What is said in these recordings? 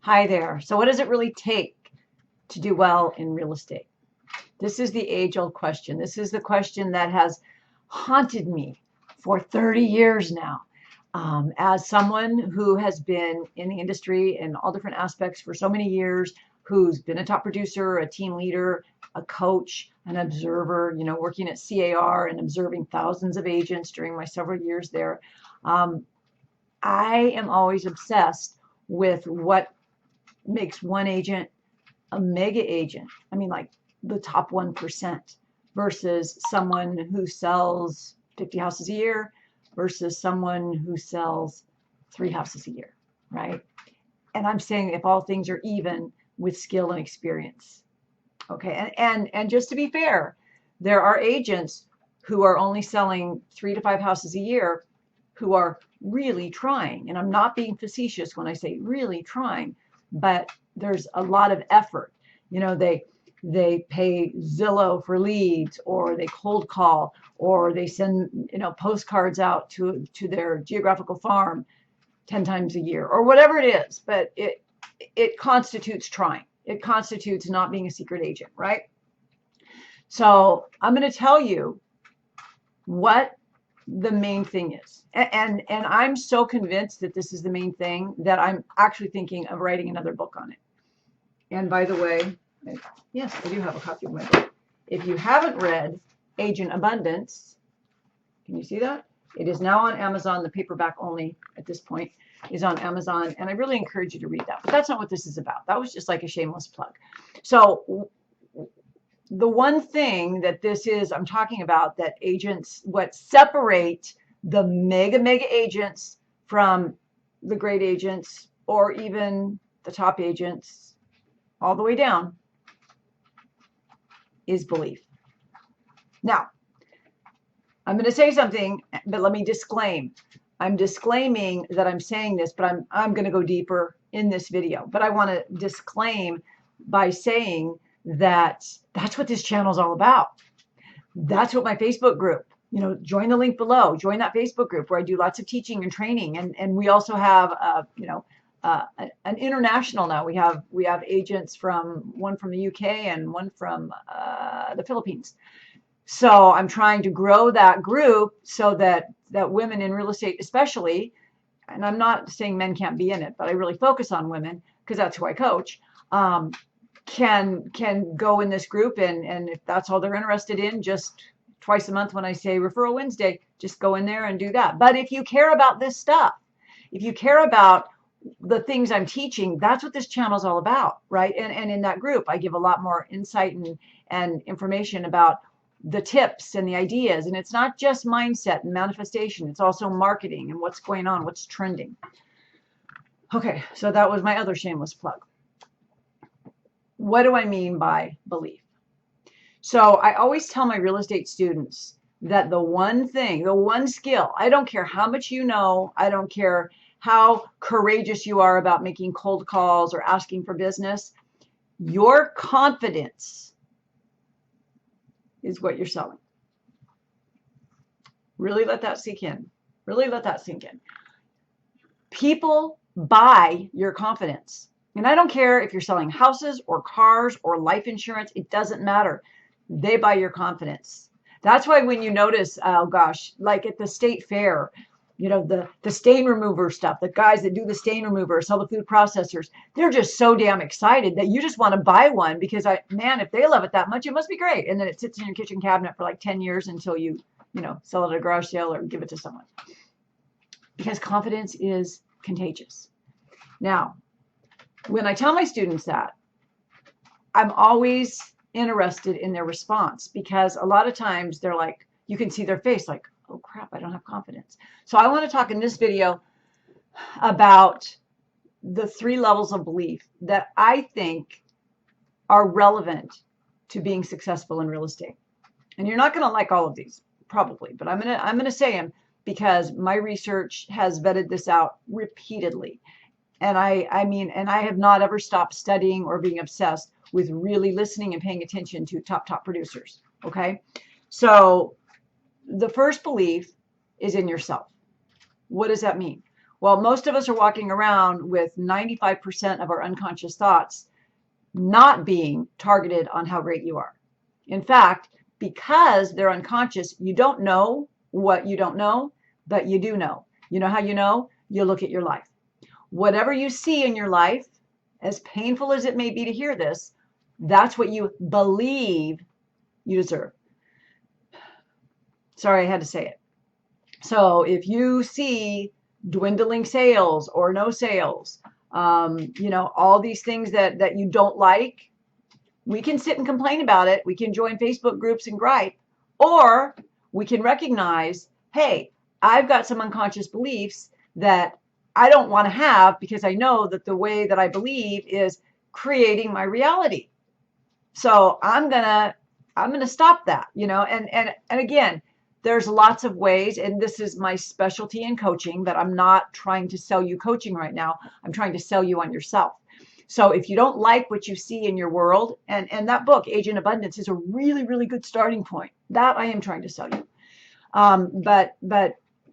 Hi there. So what does it really take to do well in real estate? This is the age-old question. This is the question that has haunted me for 30 years now. As someone who has been in the industry in all different aspects for so many years, who's been a top producer, a team leader, a coach, an observer, working at CAR and observing thousands of agents during my several years there, I am always obsessed with what makes one agent a mega agent. I mean, like the top 1% versus someone who sells 50 houses a year versus someone who sells 3 houses a year, right? And I'm saying if all things are even with skill and experience. Okay. And just to be fair, there are agents who are only selling 3 to 5 houses a year who are really trying. And I'm not being facetious when I say really trying, but there's a lot of effort. They pay Zillow for leads, or they cold call, or they send postcards out to their geographical farm 10 times a year, or whatever it is. But it constitutes trying. It constitutes not being a secret agent, right? So I'm going to tell you what the main thing is. And I'm so convinced that this is the main thing that I'm actually thinking of writing another book on it. And by the way, yes, I do have a copy of my book. If you haven't read Agent Abundance, can you see that? It is now on Amazon. The paperback only at this point is on Amazon. And I really encourage you to read that. But that's not what this is about. That was just like a shameless plug. So the one thing that this is, I'm talking about, that agents, what separate the mega agents from the great agents, or even the top agents all the way down, is belief. Now, I'm going to say something, but let me disclaim. I'm disclaiming that I'm saying this, but I'm going to go deeper in this video. But I want to disclaim by saying that that's what this channel is all about. That's what my Facebook group, join the link below, join that Facebook group where I do lots of teaching and training. And we also have, an international now. We have agents one from the UK and one from the Philippines. So I'm trying to grow that group so that women in real estate, especially, and I'm not saying men can't be in it, but I really focus on women because that's who I coach, can go in this group. And if that's all they're interested in, just twice a month when I say Referral Wednesday, just go in there and do that. But if you care about this stuff, if you care about the things I'm teaching, that's what this channel is all about, right? And in that group, I give a lot more insight and information about the tips and the ideas. And it's not just mindset and manifestation. It's also marketing and what's going on, what's trending. Okay, so that was my other shameless plug. What do I mean by belief? So I always tell my real estate students that the one thing, the one skill, I don't care how much you know, I don't care how courageous you are about making cold calls or asking for business, your confidence is what you're selling. Really let that sink in. Really let that sink in. People buy your confidence. And I don't care if you're selling houses or cars or life insurance, it doesn't matter. They buy your confidence. That's why when you notice, oh gosh, like at the state fair, the stain remover stuff, the guys that do the stain remover, sell the food processors, they're just so damn excited that you just want to buy one because man, if they love it that much, it must be great. And then it sits in your kitchen cabinet for like 10 years until you sell it at a garage sale or give it to someone. Because confidence is contagious. Now, when I tell my students that, I'm always interested in their response, because a lot of times they're like, you can see their face like, oh crap, I don't have confidence. So I want to talk in this video about the 3 levels of belief that I think are relevant to being successful in real estate. And you're not going to like all of these, probably, but I'm going to say them because my research has vetted this out repeatedly. And I have not ever stopped studying or being obsessed with really listening and paying attention to top producers. Okay. So the first belief is in yourself. What does that mean? Well, most of us are walking around with 95% of our unconscious thoughts not being targeted on how great you are. In fact, because they're unconscious, you don't know what you don't know, but you do know. You know how you know? You look at your life. Whatever you see in your life, as painful as it may be to hear this, that's what you believe you deserve. Sorry, I had to say it. So if you see dwindling sales or no sales, all these things that you don't like, we can sit and complain about it. We can join Facebook groups and gripe, or we can recognize, hey, I've got some unconscious beliefs that I don't want to have because I know that the way that I believe is creating my reality. So I'm gonna stop that, and again, there's lots of ways, and this is my specialty in coaching, but I'm not trying to sell you coaching right now. I'm trying to sell you on yourself. So if you don't like what you see in your world, and that book, Agent Abundance, is a really, really good starting point. That I am trying to sell you. But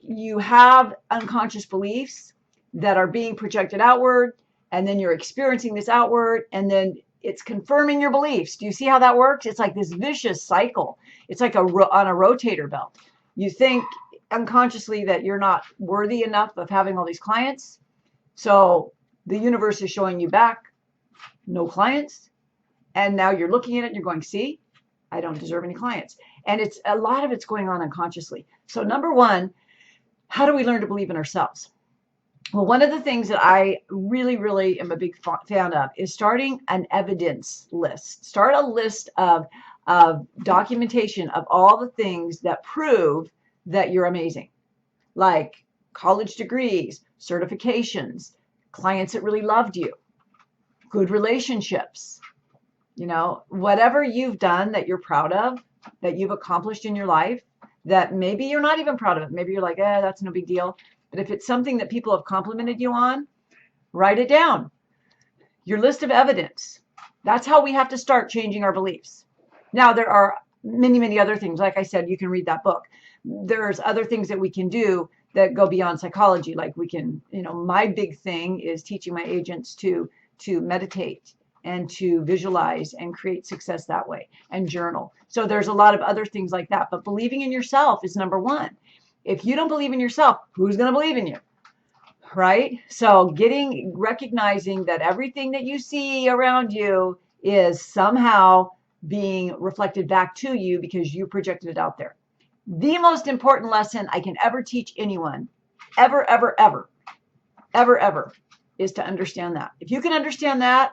you have unconscious beliefs that are being projected outward, and then you're experiencing this outward, and then it's confirming your beliefs. Do you see how that works? It's like this vicious cycle. It's like on a rotator belt. You think unconsciously that you're not worthy enough of having all these clients. So the universe is showing you back no clients. And now you're looking at it and you're going, see, I don't deserve any clients. And it's a lot of it's going on unconsciously. So number one, how do we learn to believe in ourselves? Well, one of the things that I really, really am a big fan of is starting an evidence list. Start a list of documentation of all the things that prove that you're amazing, like college degrees, certifications, clients that really loved you, good relationships, whatever you've done that you're proud of, that you've accomplished in your life, that maybe you're not even proud of it. Maybe you're like, that's no big deal. But if it's something that people have complimented you on, write it down. Your list of evidence. That's how we have to start changing our beliefs. Now, there are many, many other things. Like I said, you can read that book. There's other things that we can do that go beyond psychology. Like we can, my big thing is teaching my agents to meditate and to visualize and create success that way, and journal. So there's a lot of other things like that. But believing in yourself is number one. If you don't believe in yourself, who's going to believe in you? Right? So recognizing that everything that you see around you is somehow being reflected back to you because you projected it out there. The most important lesson I can ever teach anyone, ever, is to understand that. If you can understand that,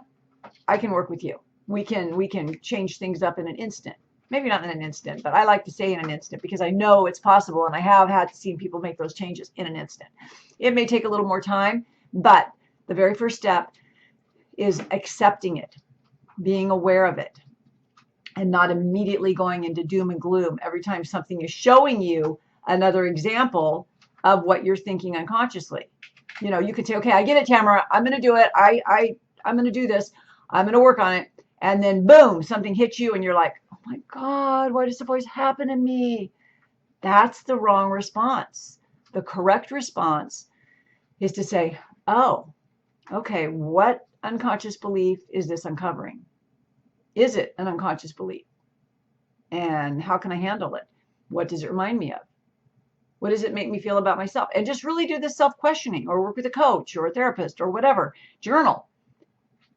I can work with you. We can change things up in an instant. Maybe not in an instant, but I like to say in an instant because I know it's possible, and I have seen people make those changes in an instant. It may take a little more time, but the very first step is accepting it, being aware of it, and not immediately going into doom and gloom every time something is showing you another example of what you're thinking unconsciously. You could say, okay, I get it, Tamara. I'm going to do it. I'm going to do this. I'm going to work on it. And then boom, something hits you and you're like, oh my God, why does this always happen to me? That's the wrong response. The correct response is to say, oh, okay, what unconscious belief is this uncovering? Is it an unconscious belief? And how can I handle it? What does it remind me of? What does it make me feel about myself? And just really do this self-questioning, or work with a coach or a therapist or whatever. Journal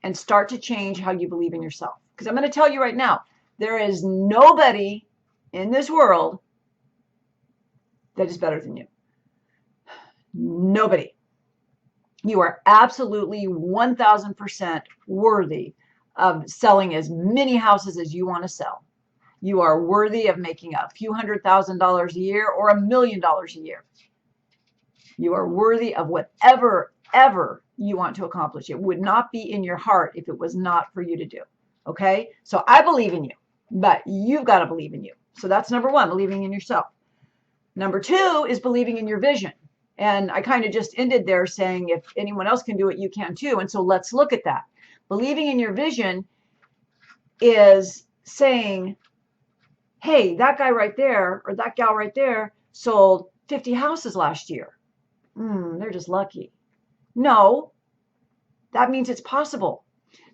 and start to change how you believe in yourself. Because I'm going to tell you right now, there is nobody in this world that is better than you. Nobody. You are absolutely 1000% worthy of selling as many houses as you want to sell. You are worthy of making a few $100,000 a year or $1 million a year. You are worthy of whatever ever you want to accomplish. It would not be in your heart if it was not for you to do. Okay? So I believe in you, but you've got to believe in you. So that's number one, believing in yourself. Number two is believing in your vision. And I kind of just ended there saying, if anyone else can do it, you can too. And so let's look at that. Believing in your vision is saying, hey, that guy right there or that gal right there sold 50 houses last year. They're just lucky. No, that means it's possible.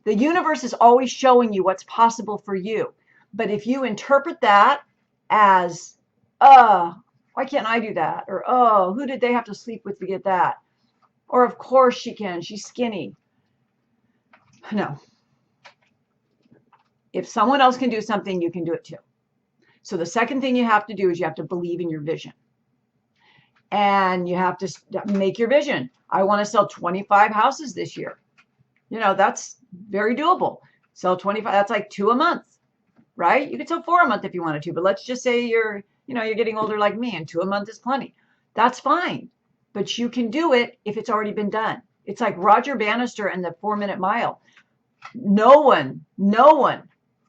The universe is always showing you what's possible for you. But if you interpret that as, why can't I do that? Or, who did they have to sleep with to get that? Or, of course she can. She's skinny. No. If someone else can do something, you can do it too. So the second thing you have to do is you have to believe in your vision. And you have to make your vision. I want to sell 25 houses this year. That's very doable. Sell 25, that's like 2 a month, right? You could sell 4 a month if you wanted to, but let's just say you're getting older like me and 2 a month is plenty. That's fine. But you can do it if it's already been done. It's like Roger Bannister and the 4-minute mile. No one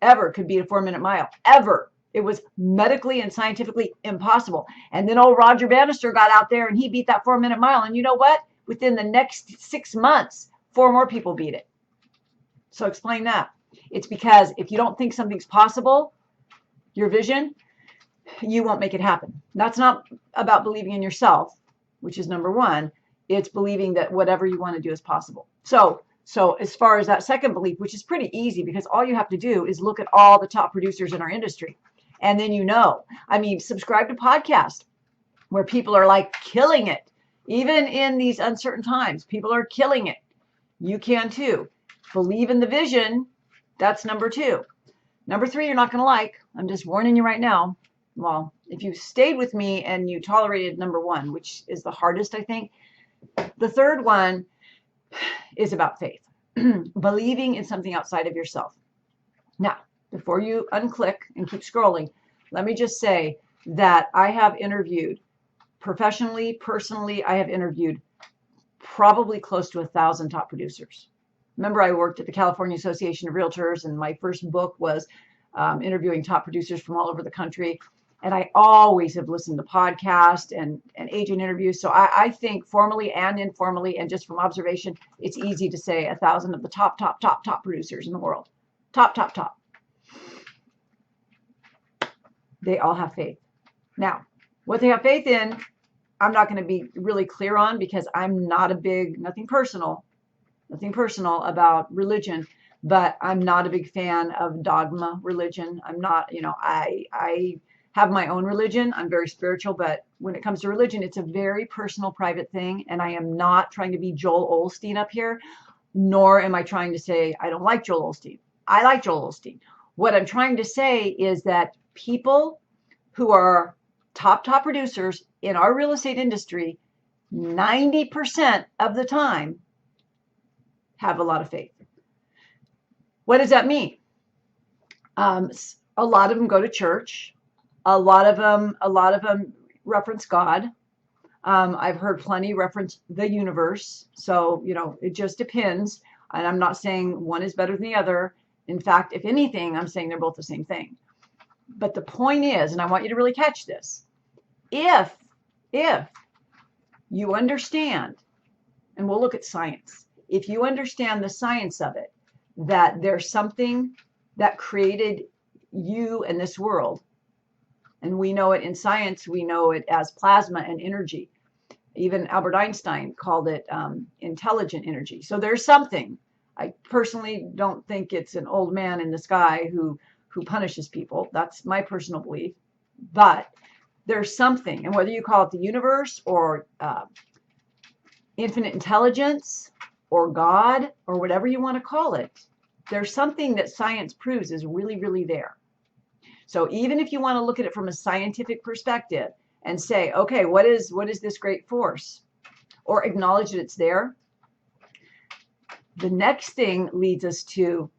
ever could beat a 4-minute mile, ever. It was medically and scientifically impossible. And then old Roger Bannister got out there and he beat that 4-minute mile. And you know what? Within the next 6 months, 4 more people beat it. So explain that. It's because if you don't think something's possible, your vision, you won't make it happen. That's not about believing in yourself, which is number one. It's believing that whatever you want to do is possible. So as far as that second belief, which is pretty easy because all you have to do is look at all the top producers in our industry. And then subscribe to podcasts where people are like killing it. Even in these uncertain times, people are killing it. You can too. Believe in the vision. That's number 2. Number 3, you're not going to like. I'm just warning you right now. Well, if you stayed with me and you tolerated number 1, which is the hardest, I think, the third one is about faith. Believing in something outside of yourself. Now, before you unclick and keep scrolling, let me just say that I have interviewed professionally, personally, I have interviewed probably close to 1,000 top producers. Remember, I worked at the California Association of Realtors, and my first book was interviewing top producers from all over the country. And I always have listened to podcasts and agent interviews. So I think formally and informally, and just from observation, it's easy to say 1,000 of the top producers in the world. Top. They all have faith. Now, what they have faith in, I'm not going to be really clear on because I'm not nothing personal about religion, but I'm not a big fan of dogma religion. I'm not, I have my own religion. I'm very spiritual, but when it comes to religion, it's a very personal, private thing. And I am not trying to be Joel Osteen up here, nor am I trying to say I don't like Joel Osteen. I like Joel Osteen. What I'm trying to say is that people who are top producers in our real estate industry, 90% of the time have a lot of faith. What does that mean? A lot of them go to church. A lot of them reference God. I've heard plenty reference the universe. So, it just depends. And I'm not saying one is better than the other. In fact, if anything, I'm saying they're both the same thing. But the point is, and I want you to really catch this, if you understand, and we'll look at science, if you understand the science of it, that there's something that created you and this world, and we know it in science, we know it as plasma and energy. Even Albert Einstein called it intelligent energy. So there's something. I personally don't think it's an old man in the sky who punishes people. That's my personal belief. But there's something, and whether you call it the universe or infinite intelligence or God or whatever you want to call it, there's something that science proves is really, really there. So even if you want to look at it from a scientific perspective and say, okay, what is this great force? Or acknowledge that it's there. The next thing leads us to,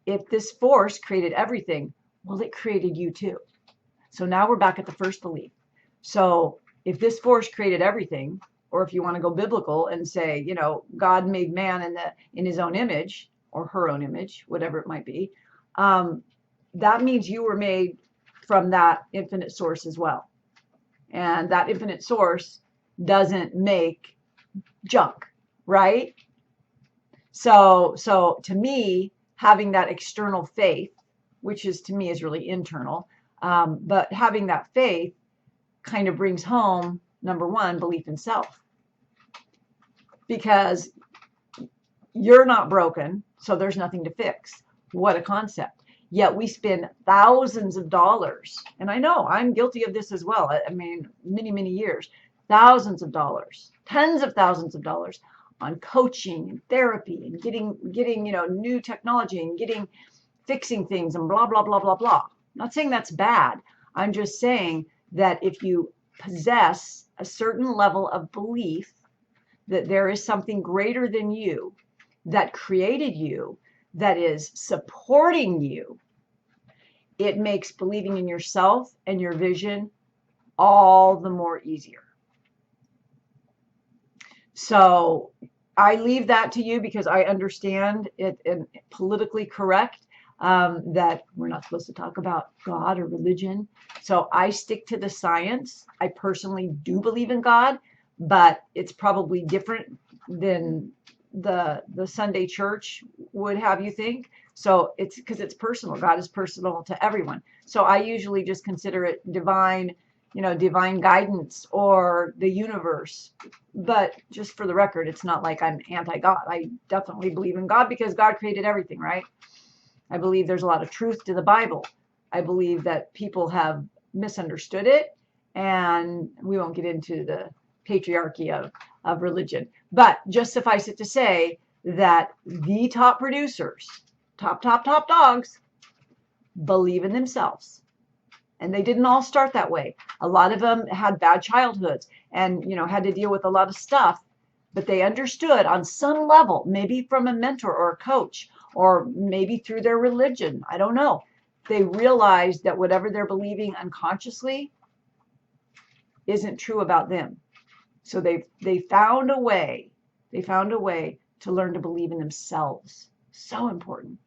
if this force created everything, well, it created you too. So now we're back at the first belief. So if this force created everything, or if you want to go biblical and say, God made man in his own image or her own image, whatever it might be, that means you were made from that infinite source as well. And that infinite source doesn't make junk, right? So to me, having that external faith, which is to me is really internal, but having that faith kind of brings home, number one, belief in self. because you're not broken, so there's nothing to fix. What a concept. Yet we spend thousands of dollars, and I know I'm guilty of this as well. I mean, many, many years, thousands of dollars, tens of thousands of dollars on coaching and therapy and getting new technology and fixing things and blah, blah, blah, blah, blah. I'm not saying that's bad. I'm just saying that if you possess a certain level of belief that there is something greater than you that created you, that is supporting you, it makes believing in yourself and your vision all the more easier. So I leave that to you because I understand it and politically correct that we're not supposed to talk about God or religion. So I stick to the science. I personally do believe in God, but it's probably different than the Sunday church would have you think. So it's because it's personal. God is personal to everyone. So I usually just consider it divine, divine guidance or the universe. But just for the record, it's not like I'm anti-God. I definitely believe in God because God created everything, right? I believe there's a lot of truth to the Bible. I believe that people have misunderstood it, and we won't get into the patriarchy of religion. But just suffice it to say that the top producers, top dogs, believe in themselves. And they didn't all start that way. A lot of them had bad childhoods and, had to deal with a lot of stuff, but they understood on some level, maybe from a mentor or a coach, or maybe through their religion. I don't know. They realized that whatever they're believing unconsciously isn't true about them. So they found a way. They found a way to learn to believe in themselves. So important.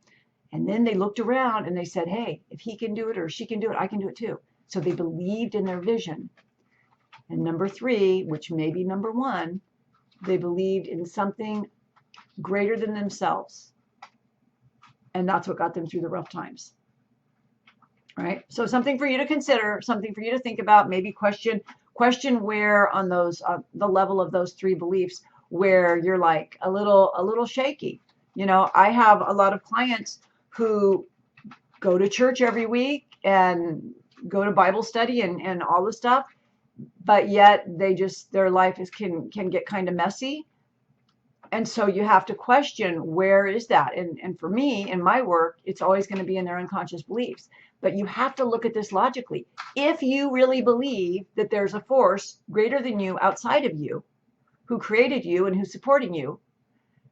And then they looked around and they said, hey, if he can do it or she can do it, I can do it too. So they believed in their vision. And number 3, which may be number 1, they believed in something greater than themselves. And that's what got them through the rough times. Right? So something for you to consider, something for you to think about, maybe question where on those, the level of those 3 beliefs, where you're like a little shaky. I have a lot of clients who go to church every week and go to Bible study and all the stuff, but yet their life can get kind of messy. And so you have to question, where is that? And for me, in my work, it's always going to be in their unconscious beliefs. But you have to look at this logically. If you really believe that there's a force greater than you outside of you, who created you and who's supporting you,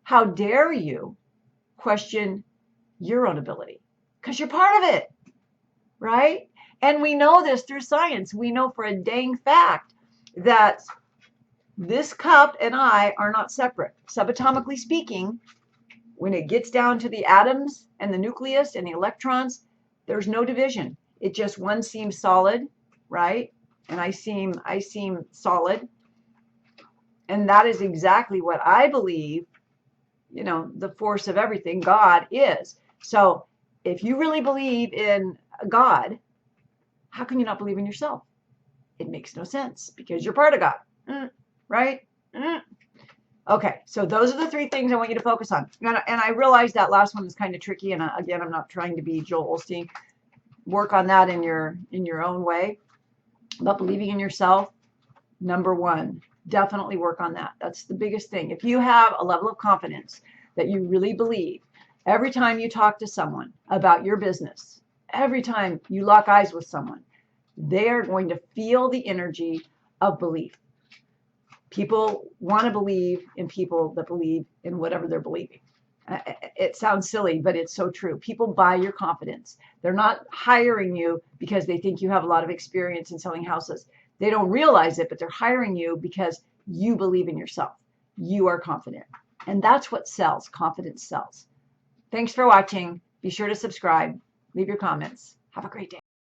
how dare you question your own ability? Because you're part of it, right? And we know this through science. We know for a dang fact that this cup and I are not separate. Subatomically speaking, when it gets down to the atoms and the nucleus and the electrons, there's no division. It just, one seems solid, right? And I seem solid. And that is exactly what I believe, the force of everything, God is. So if you really believe in God, how can you not believe in yourself? It makes no sense because you're part of God, right? Okay, so those are the 3 things I want you to focus on. And I realize that last one is kind of tricky. And again, I'm not trying to be Joel Osteen. Work on that in your own way. But believing in yourself, number 1, definitely work on that. That's the biggest thing. If you have a level of confidence that you really believe, every time you talk to someone about your business, every time you lock eyes with someone, they are going to feel the energy of belief. People want to believe in people that believe in whatever they're believing. It sounds silly, but it's so true. People buy your confidence. They're not hiring you because they think you have a lot of experience in selling houses. They don't realize it, but they're hiring you because you believe in yourself. You are confident. And that's what sells. Confidence sells. Thanks for watching. Be sure to subscribe. Leave your comments. Have a great day.